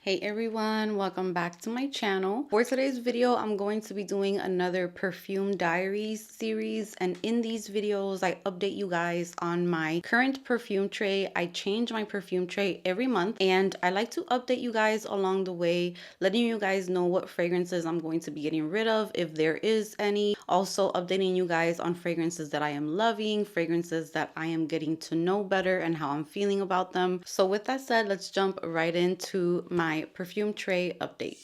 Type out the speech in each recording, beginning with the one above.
Hey everyone, welcome back to my channel. For today's video, I'm going to be doing another Perfume Diaries series, and in these videos, I update you guys on my current perfume tray. I change my perfume tray every month, and I like to update you guys along the way, letting you guys know what fragrances I'm going to be getting rid of, if there is any. Also updating you guys on fragrances that I am loving, fragrances that I am getting to know better, and how I'm feeling about them. So with that said, let's jump right into my perfume tray update.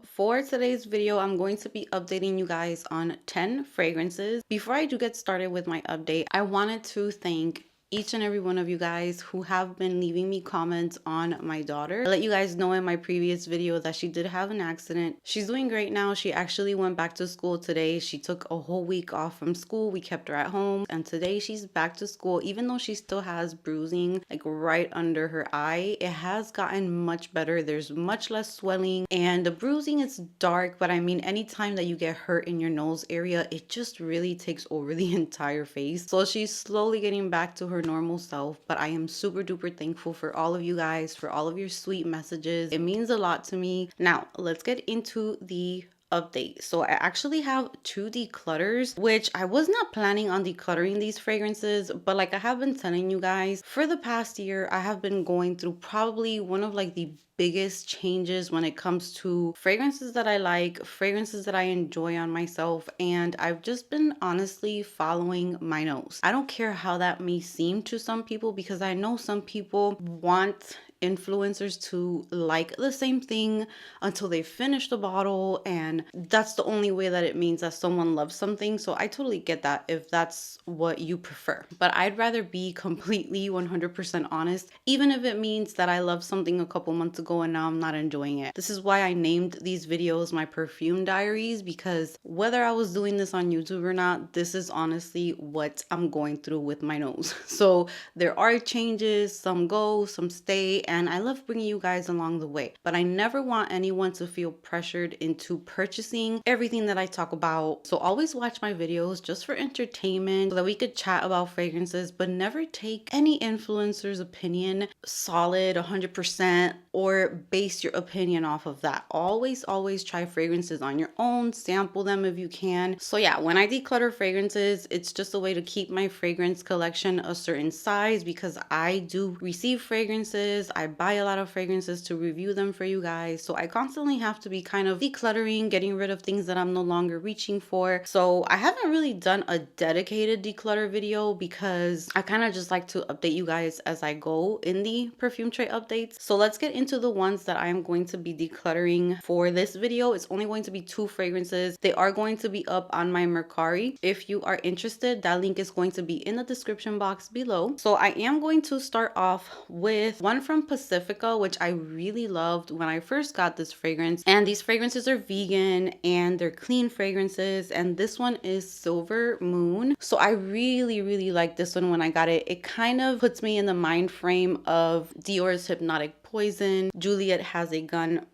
For today's video, I'm going to be updating you guys on 10 fragrances. Before I do get started with my update, I wanted to thank each and every one of you guys who have been leaving me comments on my daughter. I let you guys know in my previous video that she did have an accident. She's doing great now. She actually went back to school today. She took a whole week off from school. We kept her at home, and today she's back to school. Even though she still has bruising like right under her eye, it has gotten much better. There's much less swelling, and the bruising is dark, but I mean, anytime that you get hurt in your nose area, it just really takes over the entire face. So she's slowly getting back to her normal self, but I am super duper thankful for all of you guys, for all of your sweet messages. It means a lot to me. Now let's get into the update. So I actually have 2 declutters, which I was not planning on decluttering these fragrances, but like I have been telling you guys, for the past year I have been going through probably one of like the biggest changes when it comes to fragrances that I like, fragrances that I enjoy on myself, and I've just been honestly following my nose. I don't care how that may seem to some people, because I know some people want influencers to like the same thing until they finish the bottle, and that's the only way that it means that someone loves something. So I totally get that if that's what you prefer, but I'd rather be completely 100% honest, even if it means that I loved something a couple months ago and now I'm not enjoying it. This is why I named these videos my Perfume Diaries, because whether I was doing this on YouTube or not, this is honestly what I'm going through with my nose. So there are changes, some go, some stay, and I love bringing you guys along the way. But I never want anyone to feel pressured into purchasing everything that I talk about. So always watch my videos just for entertainment, so that we could chat about fragrances, but never take any influencer's opinion solid 100% or base your opinion off of that. Always try fragrances on your own, sample them if you can. So yeah, when I declutter fragrances, it's just a way to keep my fragrance collection a certain size, because I do receive fragrances, I buy a lot of fragrances to review them for you guys. So I constantly have to be kind of decluttering, getting rid of things that I'm no longer reaching for. So I haven't really done a dedicated declutter video, because I kind of just like to update you guys as I go in the perfume tray updates. So let's get into the ones that I am going to be decluttering for this video. It's only going to be 2 fragrances. They are going to be up on my Mercari. If you are interested, that link is going to be in the description box below. So I am going to start off with one from Pacifica, which I really loved when I first got this fragrance. And these fragrances are vegan and they're clean fragrances. And this one is Silver Moon. So I really like this one when I got it. It kind of puts me in the mind frame of Dior's Hypnotic Poison, Juliet Has a Gun,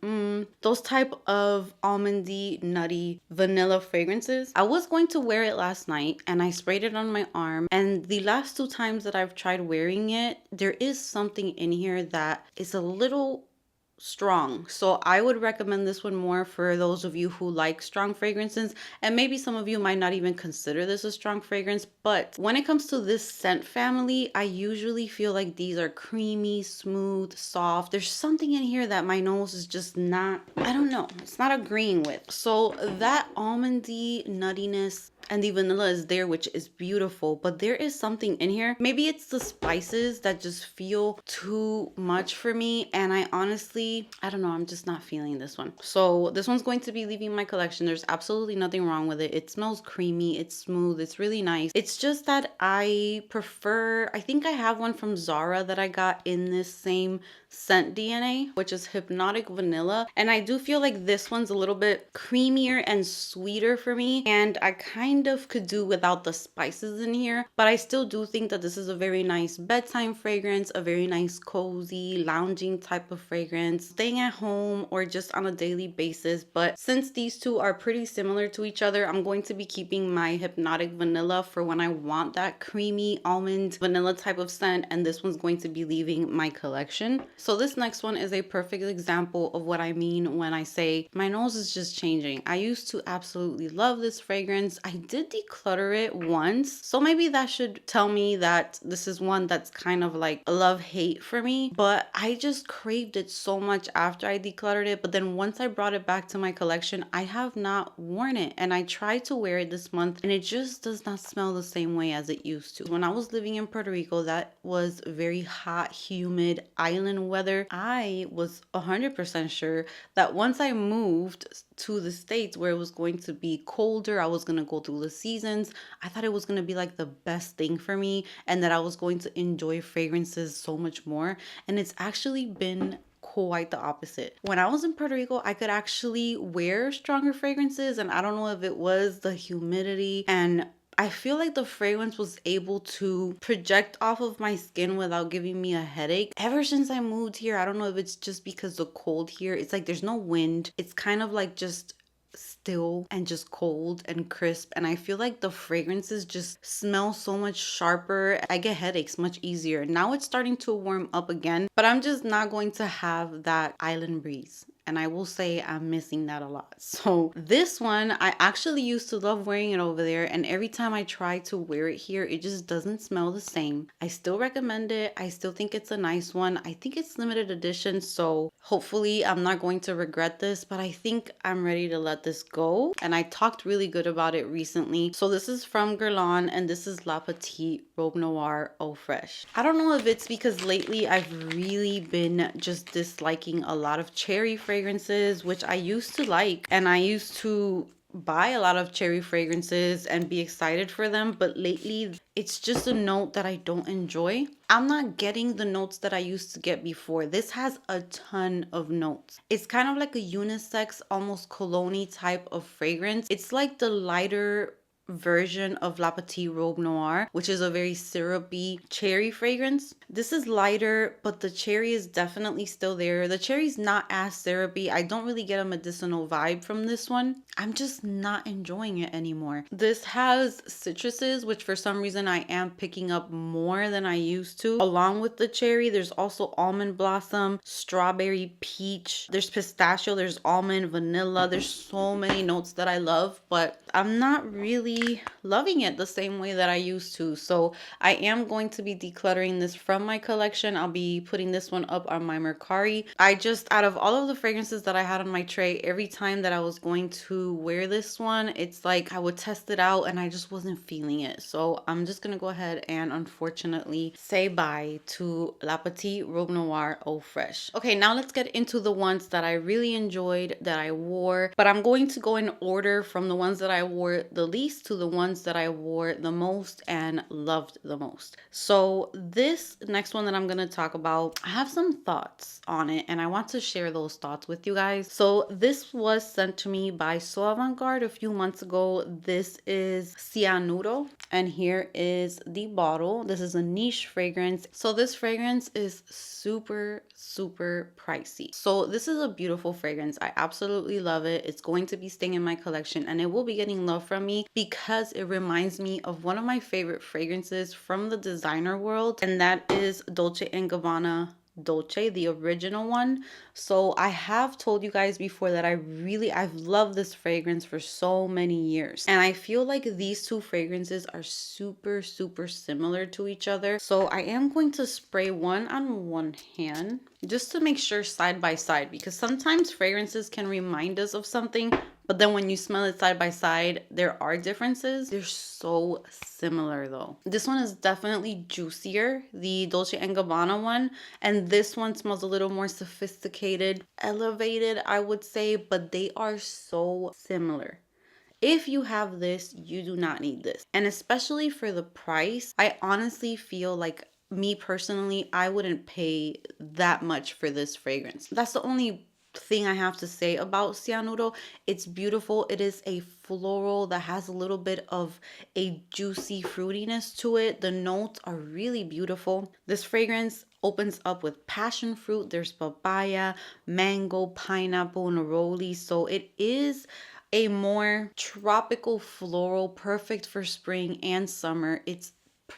those type of almondy, nutty, vanilla fragrances. I was going to wear it last night and I sprayed it on my arm, and the last 2 times that I've tried wearing it, there is something in here that is a little strong. So I would recommend this one more for those of you who like strong fragrances, and maybe some of you might not even consider this a strong fragrance. But when it comes to this scent family, I usually feel like these are creamy, smooth, soft. There's something in here that my nose is just not, I don't know, it's not agreeing with. So that almondy nuttiness and the vanilla is there, which is beautiful, but there is something in here. Maybe it's the spices that just feel too much for me, and I honestly, I don't know, I'm just not feeling this one. So this one's going to be leaving my collection. There's absolutely nothing wrong with it. It smells creamy, it's smooth, it's really nice. It's just that I prefer, I think I have one from Zara that I got in this same scent DNA, which is Hypnotic Vanilla, and I do feel like this one's a little bit creamier and sweeter for me, and I kind kind of could do without the spices in here, but I still do think that this is a very nice bedtime fragrance, a very nice cozy lounging type of fragrance, staying at home or just on a daily basis. But since these two are pretty similar to each other, I'm going to be keeping my Hypnotic Vanilla for when I want that creamy almond vanilla type of scent, and this one's going to be leaving my collection. So this next one is a perfect example of what I mean when I say my nose is just changing. I used to absolutely love this fragrance. I did declutter it once, so maybe that should tell me that this is one that's kind of like a love-hate for me, but I just craved it so much after I decluttered it. But then once I brought it back to my collection, I have not worn it, and I tried to wear it this month and it just does not smell the same way as it used to. When I was living in Puerto Rico, that was very hot, humid island weather. I was 100% sure that once I moved to the States where it was going to be colder, I was going to go through the seasons. I thought it was going to be like the best thing for me and that I was going to enjoy fragrances so much more. And it's actually been quite the opposite. When I was in Puerto Rico, I could actually wear stronger fragrances, and I don't know if it was the humidity, and I feel like the fragrance was able to project off of my skin without giving me a headache. Ever since I moved here, I don't know if it's just because the cold here, it's like there's no wind. It's kind of like just still and just cold and crisp, and I feel like the fragrances just smell so much sharper. I get headaches much easier. Now it's starting to warm up again, but I'm just not going to have that island breeze. And I will say I'm missing that a lot. So this one, I actually used to love wearing it over there. And every time I try to wear it here, it just doesn't smell the same. I still recommend it. I still think it's a nice one. I think it's limited edition. So hopefully I'm not going to regret this, but I think I'm ready to let this go. And I talked really good about it recently. So this is from GUERLAIN, and this is La Petite Robe Noire Eau Fraiche. I don't know if it's because lately I've really been just disliking a lot of cherry fragrances, which I used to like, and I used to buy a lot of cherry fragrances and be excited for them, but lately it's just a note that I don't enjoy. I'm not getting the notes that I used to get before. This has a ton of notes. It's kind of like a unisex, almost cologne-y type of fragrance. It's like the lighter version of La Petite Robe Noire, which is a very syrupy cherry fragrance. This is lighter, but the cherry is definitely still there. The cherry's not as syrupy. I don't really get a medicinal vibe from this one. I'm just not enjoying it anymore. This has citruses, which for some reason I am picking up more than I used to. Along with the cherry, there's also almond blossom, strawberry, peach, there's pistachio, there's almond, vanilla. There's so many notes that I love, but I'm not really loving it the same way that I used to. So I am going to be decluttering this from my collection. I'll be putting this one up on my Mercari. I just, out of all of the fragrances that I had on my tray, every time that I was going to wear this one, it's like I would test it out and I just wasn't feeling it. So I'm just gonna go ahead and unfortunately say bye to La Petite Robe Noire Eau Fraiche. Okay, now let's get into the ones that I really enjoyed, that I wore, but I'm going to go in order from the ones that I wore the least to the ones that I wore the most and loved the most. So this next one that I'm going to talk about, I have some thoughts on it and I want to share those thoughts with you guys. So this was sent to me by So Avant-Garde a few months ago. This is Cianuro, and here is the bottle. This is a niche fragrance. So this fragrance is super pricey. So this is a beautiful fragrance. I absolutely love it. It's going to be staying in my collection and it will be getting love from me because it reminds me of one of my favorite fragrances from the designer world, and that is Dolce & Gabbana Dolce, the original one. So I have told you guys before that I've loved this fragrance for so many years, and I feel like these two fragrances are super similar to each other. So I am going to spray one on one hand just to make sure side by side, because sometimes fragrances can remind us of something, but then when you smell it side by side, there are differences. They're so similar though. This one is definitely juicier, the Dolce & Gabbana one, and this one smells a little more sophisticated, elevated, I would say, but they are so similar. If you have this, you do not need this. And especially for the price, I honestly feel like, me personally, I wouldn't pay that much for this fragrance. That's the only thing I have to say about Cianuro. It's beautiful. It is a floral that has a little bit of a juicy fruitiness to it. The notes are really beautiful. This fragrance opens up with passion fruit. There's papaya, mango, pineapple, neroli. So it is a more tropical floral, perfect for spring and summer. It's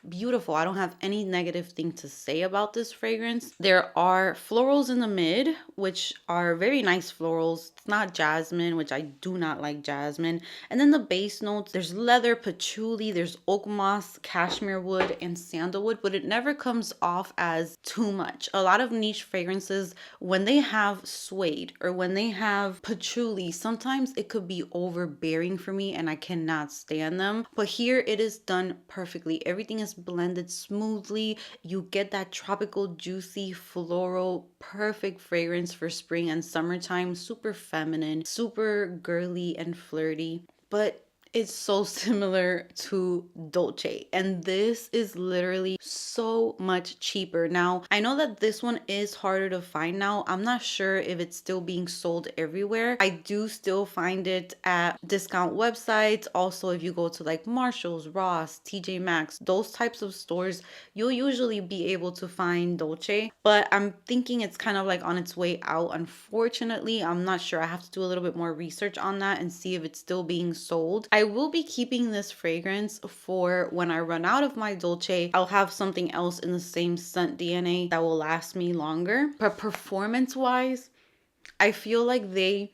beautiful. I don't have any negative thing to say about this fragrance. There are florals in the mid, which are very nice florals. It's not jasmine, which I do not like jasmine. And then the base notes, there's leather, patchouli, there's oak moss, cashmere wood, and sandalwood, but it never comes off as too much. A lot of niche fragrances, when they have suede or when they have patchouli, sometimes it could be overbearing for me and I cannot stand them. But here it is done perfectly. Everything is blended smoothly. You get that tropical, juicy, floral, perfect fragrance for spring and summertime. Super feminine, super girly and flirty. But it's so similar to Dolce, and this is literally so much cheaper. Now, I know that this one is harder to find now. I'm not sure if it's still being sold everywhere. I do still find it at discount websites. Also, if you go to like Marshall's, Ross, TJ Maxx, those types of stores, you'll usually be able to find Dolce, but I'm thinking it's kind of like on its way out. Unfortunately, I'm not sure. I have to do a little bit more research on that and see if it's still being sold. I will be keeping this fragrance for when I run out of my Dolce. I'll have something else in the same scent DNA that will last me longer. But performance wise, I feel like they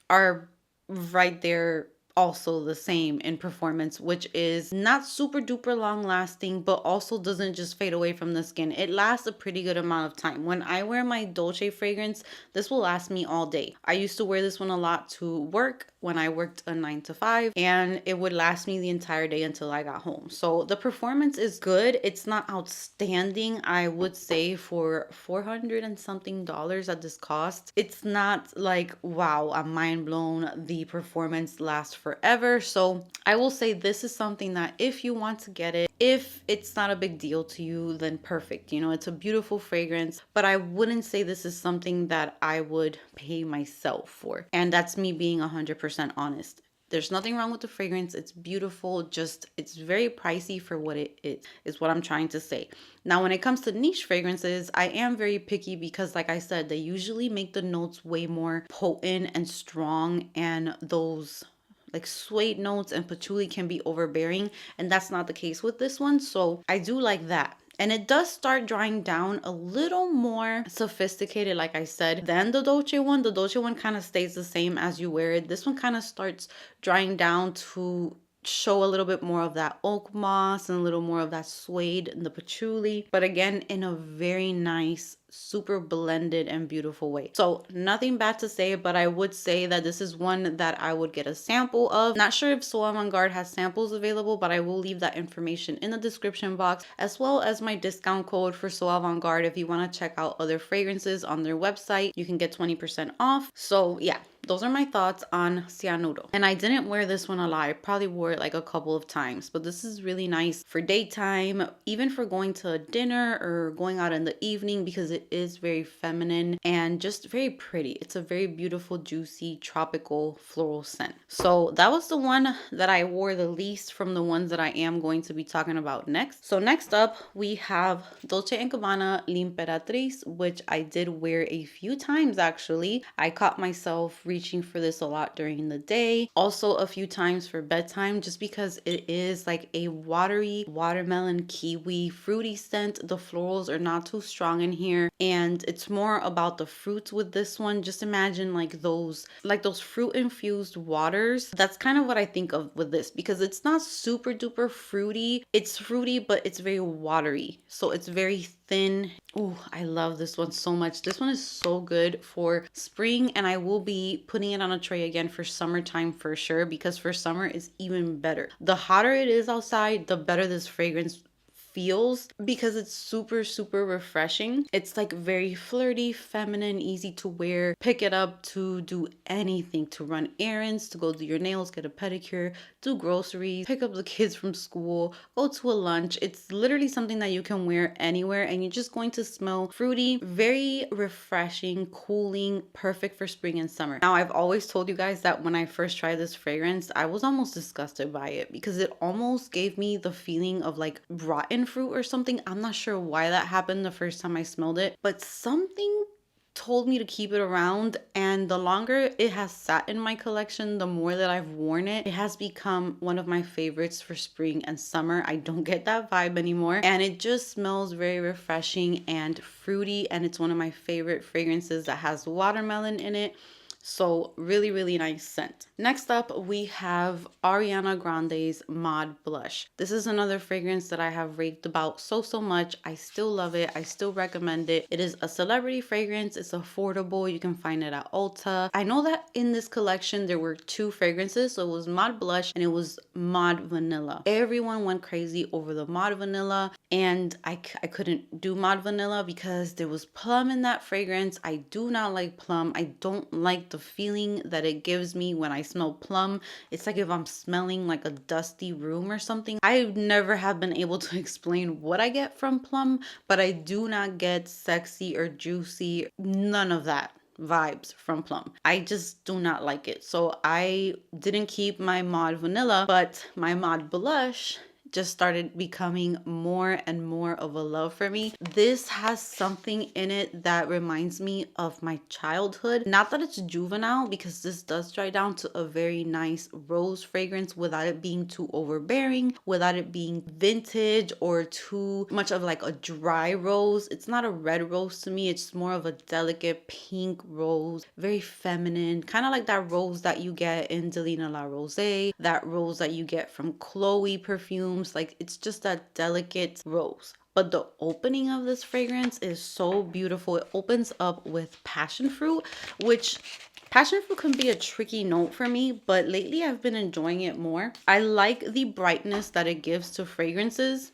are right there also the same in performance, which is not super duper long lasting, but also doesn't just fade away from the skin. It lasts a pretty good amount of time. When I wear my Dolce fragrance, this will last me all day. I used to wear this one a lot to work when I worked a 9 to 5, and it would last me the entire day until I got home. So the performance is good. It's not outstanding, I would say, for $400 and something at this cost. It's not like, wow, I'm mind blown. The performance lasts forever. So I will say this is something that if you want to get it, if it's not a big deal to you, then perfect. You know, it's a beautiful fragrance, but I wouldn't say this is something that I would pay myself for. And that's me being 100% honest. There's nothing wrong with the fragrance. It's beautiful. Just, it's very pricey for what it is what I'm trying to say. Now, when it comes to niche fragrances, I am very picky because, like I said, they usually make the notes way more potent and strong, and those like suede notes and patchouli can be overbearing, and that's not the case with this one. So I do like that. And it does start drying down a little more sophisticated, like I said, than the Dolce one. The Dolce one kind of stays the same as you wear it. This one kind of starts drying down to show a little bit more of that oak moss and a little more of that suede and the patchouli, but again, in a very nice, super blended and beautiful way. So nothing bad to say, but I would say that this is one that I would get a sample of. Not sure if So Avant-Garde has samples available, but I will leave that information in the description box, as well as my discount code for So Avant-Garde. If you want to check out other fragrances on their website, you can get 20% off. So yeah, those are my thoughts on Cianuro. And I didn't wear this one a lot. I probably wore it like a couple of times, but this is really nice for daytime, even for going to a dinner or going out in the evening, because it is very feminine and just very pretty. It's a very beautiful, juicy, tropical floral scent. So that was the one that I wore the least from the ones that I am going to be talking about next. So next up, we have Dolce & Gabbana L'Imperatrice, which I did wear a few times actually. I caught myself reaching for this a lot during the day. Also a few times for bedtime, just because it is like a watery watermelon, kiwi, fruity scent. The florals are not too strong in here, and it's more about the fruits with this one. Just imagine like those fruit infused waters. That's kind of what I think of with this, because it's not super duper fruity. It's fruity, but it's very watery, so it's very thin. Oh, I love this one so much. This one is so good for spring, and I will be putting it on a tray again for summertime for sure, because for summer it's even better. The hotter it is outside, the better this fragrance feels because it's super refreshing. It's like very flirty, feminine, easy to wear. Pick it up to do anything, to run errands, to go do your nails, get a pedicure, do groceries, pick up the kids from school, go to a lunch. It's literally something that you can wear anywhere and you're just going to smell fruity, very refreshing, cooling, perfect for spring and summer. Now, I've always told you guys that when I first tried this fragrance, I was almost disgusted by it because it almost gave me the feeling of like rotten fruit or something. I'm not sure why that happened the first time I smelled it, but something told me to keep it around, and the longer it has sat in my collection, the more that I've worn it, it has become one of my favorites for spring and summer. I don't get that vibe anymore, and it just smells very refreshing and fruity, and it's one of my favorite fragrances that has watermelon in it. So really nice scent. Next up, we have Ariana Grande's Mod Blush. This is another fragrance that I have raved about so much. I still love it. I still recommend it. It is a celebrity fragrance. It's affordable. You can find it at Ulta. I know that in this collection, there were 2 fragrances. So it was Mod Blush and it was Mod Vanilla. Everyone went crazy over the Mod Vanilla, and I couldn't do Mod Vanilla because there was plum in that fragrance. I do not like plum. I don't like the feeling that it gives me when I smell plum. It's like if I'm smelling like a dusty room or something. I never have been able to explain what I get from plum, but I do not get sexy or juicy, none of that vibes from plum. I just do not like it. So I didn't keep my Mod Vanilla, but my Mod Blush just started becoming more and more of a love for me. This has something in it that reminds me of my childhood. Not that it's juvenile, because this does dry down to a very nice rose fragrance without it being too overbearing, without it being vintage or too much of like a dry rose. It's not a red rose to me. It's more of a delicate pink rose, very feminine, kind of like that rose that you get in Delina La Rose, that rose that you get from Chloe Perfumes. Like, it's just that delicate rose. But the opening of this fragrance is so beautiful. It opens up with passion fruit, which passion fruit can be a tricky note for me, but lately I've been enjoying it more. I like the brightness that it gives to fragrances.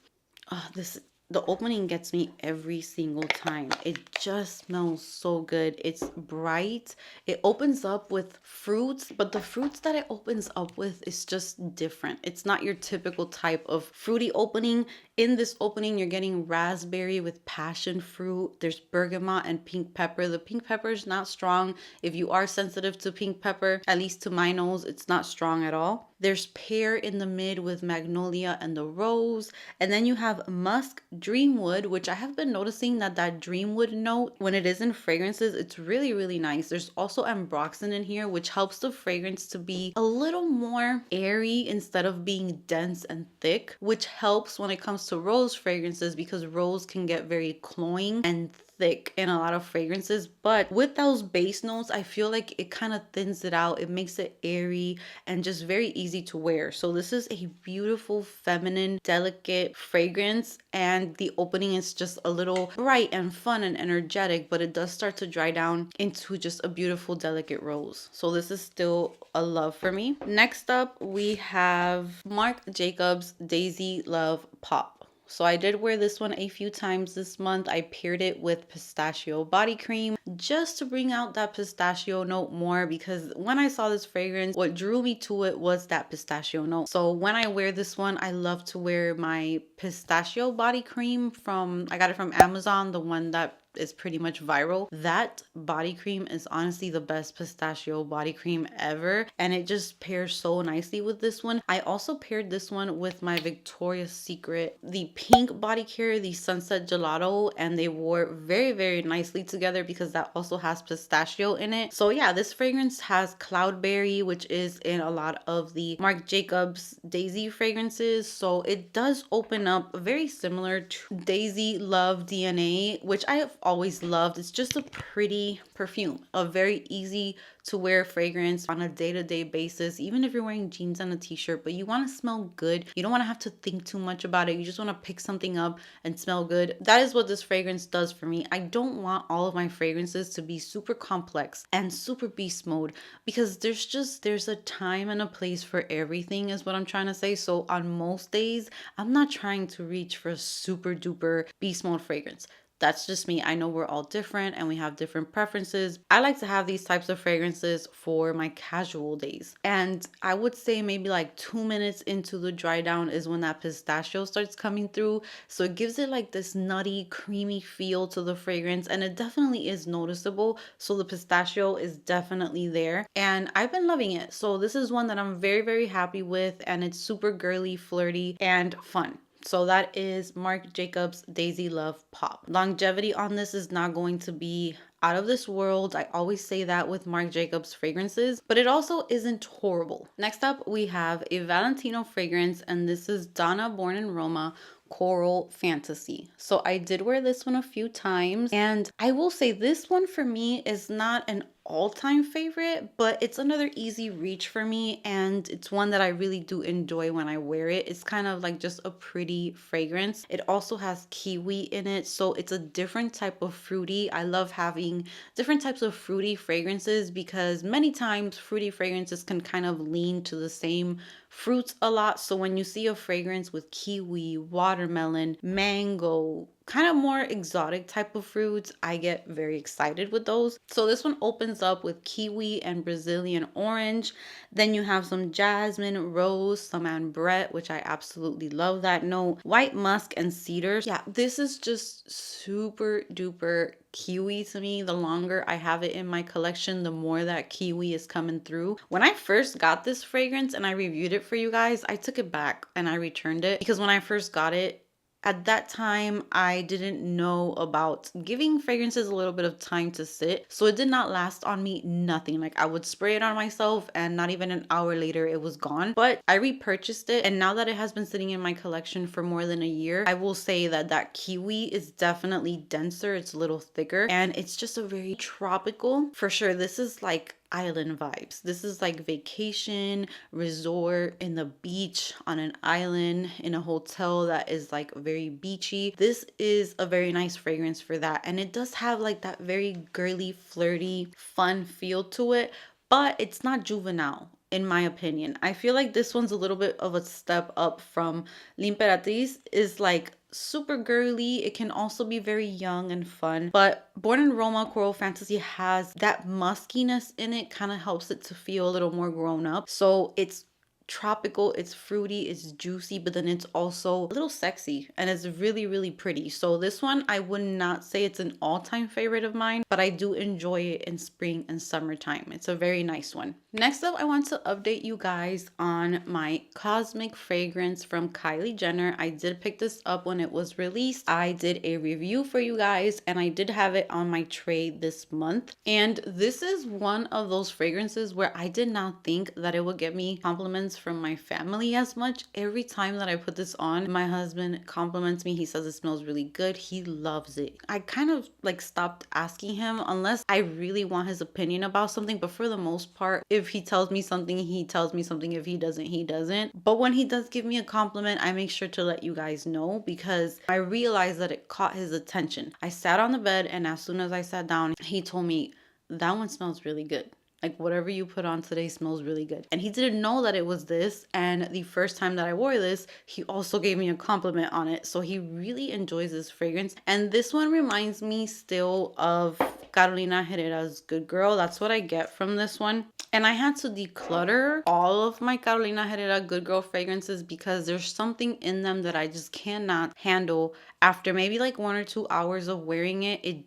The opening gets me every single time. It just smells so good. It's bright. It opens up with fruits, but the fruits that it opens up with is just different. It's not your typical type of fruity opening. In this opening, you're getting raspberry with passion fruit. There's bergamot and pink pepper. The pink pepper is not strong. If you are sensitive to pink pepper, at least to my nose, it's not strong at all. There's pear in the mid with magnolia and the rose. And then you have musk, dreamwood, which I have been noticing that dreamwood note, when it is in fragrances, it's really nice. There's also ambroxan in here, which helps the fragrance to be a little more airy instead of being dense and thick, which helps when it comes to rose fragrances, because rose can get very cloying and thick in a lot of fragrances. But with those base notes, I feel like it kind of thins it out. It makes it airy and just very easy to wear. So this is a beautiful, feminine, delicate fragrance, and the opening is just a little bright and fun and energetic, but it does start to dry down into just a beautiful, delicate rose. So this is still a love for me. Next up, we have Marc Jacobs Daisy Love Pop. So I did wear this one a few times this month. I paired it with pistachio body cream just to bring out that pistachio note more, because when I saw this fragrance, what drew me to it was that pistachio note. So when I wear this one, I love to wear my pistachio body cream I got it from Amazon, the one that is pretty much viral. That body cream is honestly the best pistachio body cream ever, and it just pairs so nicely with this one. I also paired this one with my Victoria's Secret, the pink body care, the Sunset Gelato, and they wore very nicely together because that also has pistachio in it. So yeah, this fragrance has cloudberry, which is in a lot of the Marc Jacobs Daisy fragrances. So it does open up very similar to Daisy Love DNA, which I have always loved. It's just a pretty perfume, a very easy to wear fragrance on a day-to-day basis, even if you're wearing jeans and a t-shirt, but you want to smell good. You don't want to have to think too much about it. You just want to pick something up and smell good. That is what this fragrance does for me. I don't want all of my fragrances to be super complex and super beast mode, because there's a time and a place for everything is what I'm trying to say. So on most days, I'm not trying to reach for a super duper beast mode fragrance. That's just me. I know we're all different and we have different preferences. I like to have these types of fragrances for my casual days. And I would say maybe like 2 minutes into the dry down is when that pistachio starts coming through. So it gives it like this nutty, creamy feel to the fragrance, and it definitely is noticeable. So the pistachio is definitely there, and I've been loving it. So this is one that I'm very, very happy with, and it's super girly, flirty, and fun. So that is Marc Jacobs Daisy Love Pop. Longevity on this is not going to be out of this world. I always say that with Marc Jacobs fragrances, but it also isn't horrible. Next up, we have a Valentino fragrance, and this is Donna Born in Roma Coral Fantasy. So I did wear this one a few times, and I will say this one for me is not an all-time favorite, but it's another easy reach for me, and it's one that I really do enjoy when I wear it. It's kind of like just a pretty fragrance. It also has kiwi in it, so it's a different type of fruity. I love having different types of fruity fragrances because many times fruity fragrances can kind of lean to the same fruits a lot. So when you see a fragrance with kiwi, watermelon, mango, kind of more exotic type of fruits, I get very excited with those. So this one opens up with kiwi and Brazilian orange. Then you have some jasmine, rose, some ambrette, which I absolutely love that note, white musk, and cedar. Yeah, this is just super duper kiwi to me. The longer I have it in my collection, the more that kiwi is coming through. When I first got this fragrance and I reviewed it for you guys, I took it back and I returned it because when I first got it, at that time, I didn't know about giving fragrances a little bit of time to sit. So it did not last on me, nothing. Like I would spray it on myself and not even an hour later, it was gone. But I repurchased it, and now that it has been sitting in my collection for more than a year, I will say that that kiwi is definitely denser. It's a little thicker, and it's just a very tropical. For sure, this is like island vibes. This is like vacation, resort, in the beach, on an island, in a hotel that is like very beachy. This is a very nice fragrance for that. And it does have like that very girly, flirty, fun feel to it, but it's not juvenile. In my opinion, I feel like this one's a little bit of a step up from L'Imperatrice. Is like super girly. It can also be very young and fun, but Born in Roma Coral Fantasy has that muskiness in it, kind of helps it to feel a little more grown up. So it's tropical, it's fruity, it's juicy, but then it's also a little sexy, and it's really, really pretty. So this one, I would not say it's an all-time favorite of mine, but I do enjoy it in spring and summertime. It's a very nice one. Next up, I want to update you guys on my cosmic fragrance from Kylie Jenner. I did pick this up when it was released. I did a review for you guys, and I did have it on my tray this month. And this is one of those fragrances where I did not think that it would get me compliments from my family as much. Every time that I put this on, my husband compliments me. He says it smells really good. He loves it. I kind of like stopped asking him unless I really want his opinion about something, but for the most part, if he tells me something, he tells me something. If he doesn't, he doesn't. But when he does give me a compliment, I make sure to let you guys know because I realized that it caught his attention. I sat on the bed, and as soon as I sat down, he told me, "That one smells really good. Like whatever you put on today smells really good." And he didn't know that it was this. And the first time that I wore this, he also gave me a compliment on it. So he really enjoys this fragrance. And this one reminds me still of Carolina Herrera's Good Girl. That's what I get from this one. And I had to declutter all of my Carolina Herrera Good Girl fragrances because there's something in them that I just cannot handle. After maybe like 1 or 2 hours of wearing it,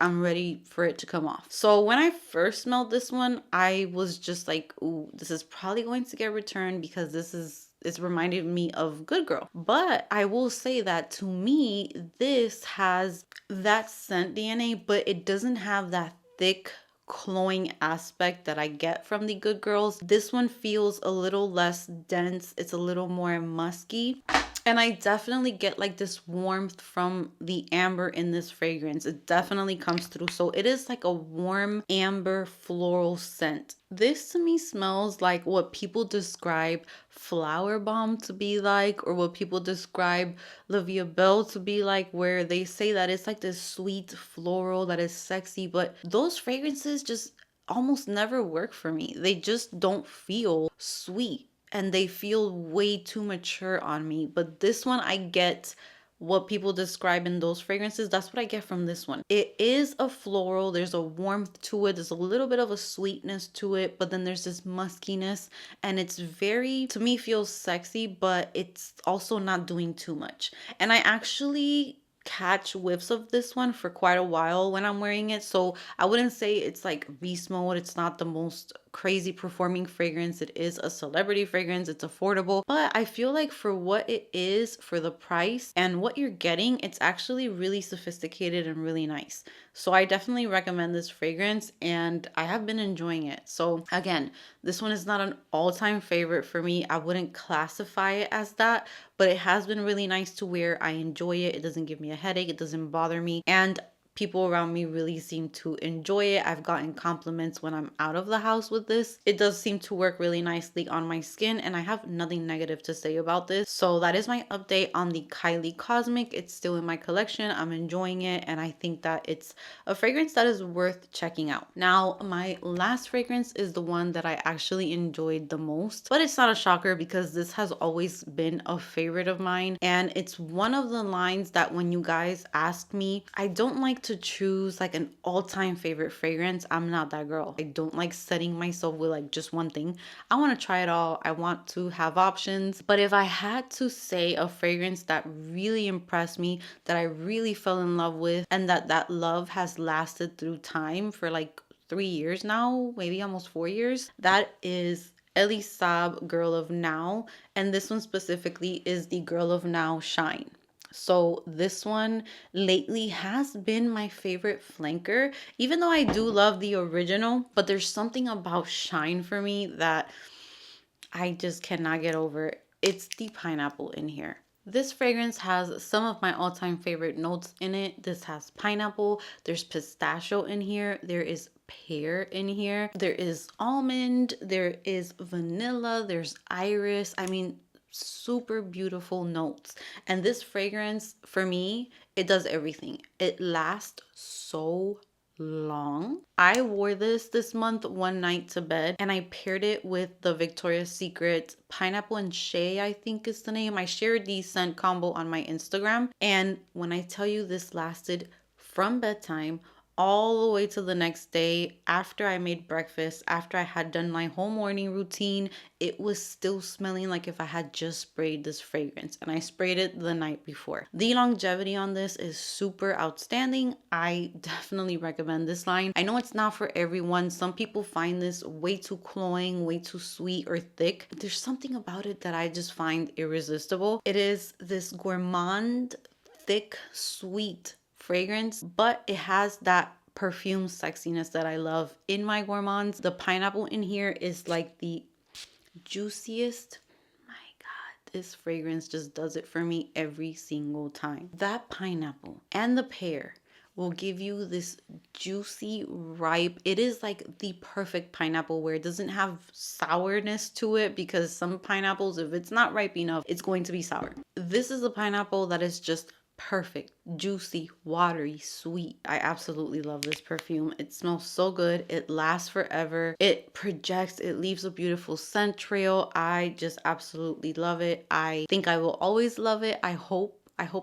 I'm ready for it to come off. So when I first smelled this one, I was just like, ooh, this is probably going to get returned because it's reminded me of Good Girl. But I will say that to me, this has that scent DNA, but it doesn't have that thick cloying aspect that I get from the Good Girls. This one feels a little less dense. It's a little more musky. And I definitely get like this warmth from the amber in this fragrance. It definitely comes through. So it is like a warm amber floral scent. This to me smells like what people describe Flower Bomb to be like, or what people describe La Vie Belle to be like, where they say that it's like this sweet floral that is sexy, but those fragrances just almost never work for me. They just don't feel sweet and they feel way too mature on me. But this one, I get what people describe in those fragrances. That's what I get from this one. It is a floral, there's a warmth to it, there's a little bit of a sweetness to it, but then there's this muskiness, and it's very, to me, feels sexy, but it's also not doing too much. And I actually catch whiffs of this one for quite a while when I'm wearing it. So I wouldn't say it's like beast mode. It's not the most crazy performing fragrance. It is a celebrity fragrance. It's affordable. But I feel like for what it is, for the price and what you're getting, it's actually really sophisticated and really nice. So I definitely recommend this fragrance and I have been enjoying it. So again, this one is not an all-time favorite for me. I wouldn't classify it as that, but it has been really nice to wear. I enjoy it. It doesn't give me a headache. It doesn't bother me. And people around me really seem to enjoy it. I've gotten compliments when I'm out of the house with this. It does seem to work really nicely on my skin, and I have nothing negative to say about this. So that is my update on the Kylie Cosmic. It's still in my collection. I'm enjoying it, and I think that it's a fragrance that is worth checking out. Now, my last fragrance is the one that I actually enjoyed the most, but it's not a shocker because this has always been a favorite of mine, and it's one of the lines that when you guys ask me, I don't like to choose like an all-time favorite fragrance. I'm not that girl. I don't like setting myself with like just one thing. I want to try it all. I want to have options. But if I had to say a fragrance that really impressed me, that I really fell in love with, and that love has lasted through time for like 3 years now, maybe almost 4 years, that is Elie Saab Girl of Now. And this one specifically is the Girl of Now Shine. So this one lately has been my favorite flanker, even though I do love the original, but there's something about Shine for me that I just cannot get over. It's the pineapple in here. This fragrance has some of my all-time favorite notes in it. This has pineapple, there's pistachio in here, there is pear in here, there is almond, there is vanilla, there's iris. I mean, super beautiful notes. And this fragrance, for me, it does everything. It lasts so long. I wore this month one night to bed, and I paired it with the Victoria's Secret Pineapple and Shea, I think is the name. I shared the scent combo on my Instagram, and when I tell you this lasted from bedtime all the way to the next day, after I made breakfast, after I had done my whole morning routine, it was still smelling like if I had just sprayed this fragrance, and I sprayed it the night before. The longevity on this is super outstanding. I definitely recommend this line. I know it's not for everyone. Some people find this way too cloying, way too sweet or thick. There's something about it that I just find irresistible. It is this gourmand, thick, sweet fragrance, but it has that perfume sexiness that I love in my gourmands. The pineapple in here is like the juiciest. My God, this fragrance just does it for me every single time. That pineapple and the pear will give you this juicy, ripe. It is like the perfect pineapple where it doesn't have sourness to it, because some pineapples, if it's not ripe enough, it's going to be sour. This is a pineapple that is just perfect, juicy, watery, sweet. I absolutely love this perfume. It smells so good. It lasts forever. It projects, it leaves a beautiful scent trail. I just absolutely love it. I think I will always love it. I hope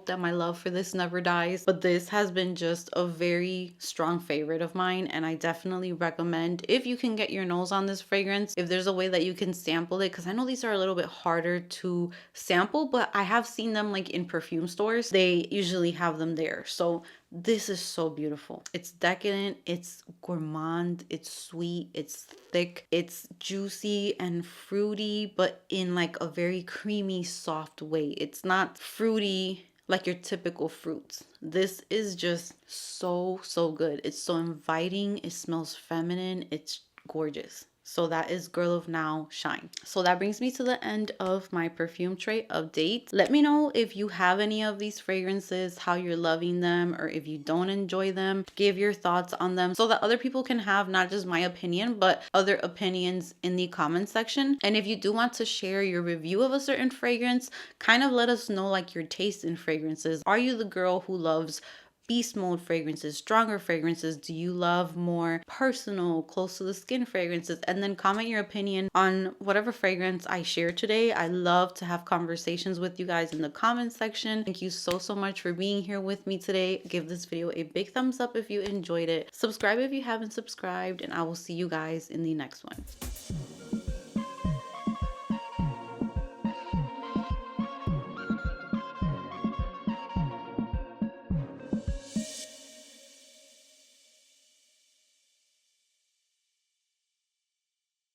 that my love for this never dies, but this has been just a very strong favorite of mine, and I definitely recommend, if you can get your nose on this fragrance, if there's a way that you can sample it, because I know these are a little bit harder to sample, but I have seen them like in perfume stores. They usually have them there. So this is so beautiful. It's decadent, it's gourmand, it's sweet, it's thick, it's juicy and fruity, but in like a very creamy, soft way. It's not fruity like your typical fruits. This is just so good. It's so inviting. It smells feminine. It's gorgeous. So that is Girl of Now Shine. So that brings me to the end of my perfume tray update. Let me know if you have any of these fragrances, how you're loving them, or if you don't enjoy them. Give your thoughts on them so that other people can have not just my opinion, but other opinions in the comment section. And if you do want to share your review of a certain fragrance, kind of let us know like your taste in fragrances. Are you the girl who loves beast mode fragrances, stronger fragrances? Do you love more personal, close to the skin fragrances? And then comment your opinion on whatever fragrance I share today. I love to have conversations with you guys in the comment section. Thank you so much for being here with me today. Give this video a big thumbs up if you enjoyed it. Subscribe if you haven't subscribed, and I will see you guys in the next one.